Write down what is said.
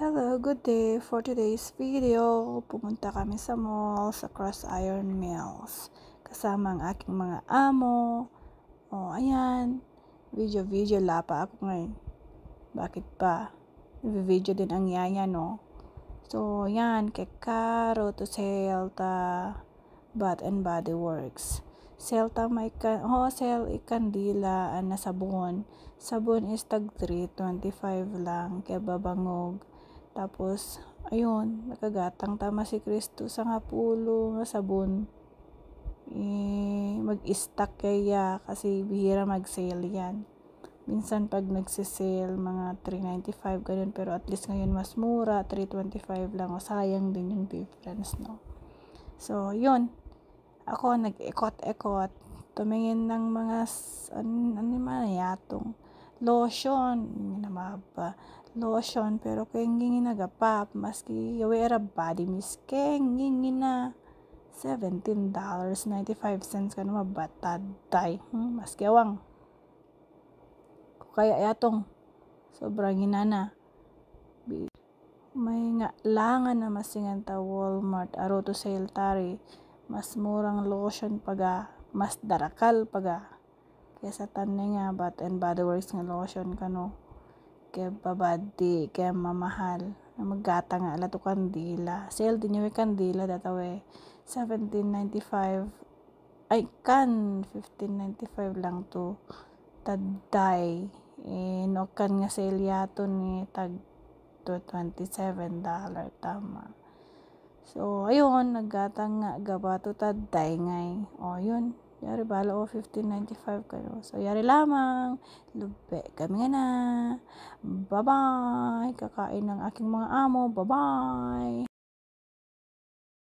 Hello, good day. For today's video, pumunta kami sa mall sa Cross Iron Mills. Kasama ang aking mga amo. Ayan. Video, lapa ako ngayon. Bakit pa? Video din ang yaya, no? So, yan. Kekaro to sale ta Bath and Body Works. Sale ta may sale ikandila na sabon. Sabon is tag 3.25 lang. Kaya babangog. Tapos, ayun, nakagatang tama si Kristo sa ngapulo nga sabon. Mag-stock kaya kasi bihira mag-sale yan. Minsan pag nagsisale, mga 3.95 ganun, pero at least ngayon mas mura, 3.25 lang. O sayang din yung difference, no? So, yun. Ako nag-ekot-ekot. Tumingin ng mga, ano man yatong lotion, lotion, pero kung ngingin nagapap, maski yawera body mist, keng ngingin na $17.95 ka na mabataday, maski awang. Kaya yatong, sobrang ginana. May nga langan na masingan ta Walmart, aro to sale tari, mas murang lotion paga, mas darakal paga. Kaya sa tanay nga, Bath and Body Works nga lotion kano. Kaya babadi, kaya mamahal. Maggata nga ala to kandila. Sale din yung kandila datawe. $17.95. Ay, $15.95 lang to. Taday. No kan nga sale yato ni tag to $27 tama. So, ayun, naggata nga gabato taday ngay. Yun. Yari bala $15.95 kayo. So, yari lamang. Lube kami nga na. Bye-bye. Kakain ng aking mga amo. Bye-bye.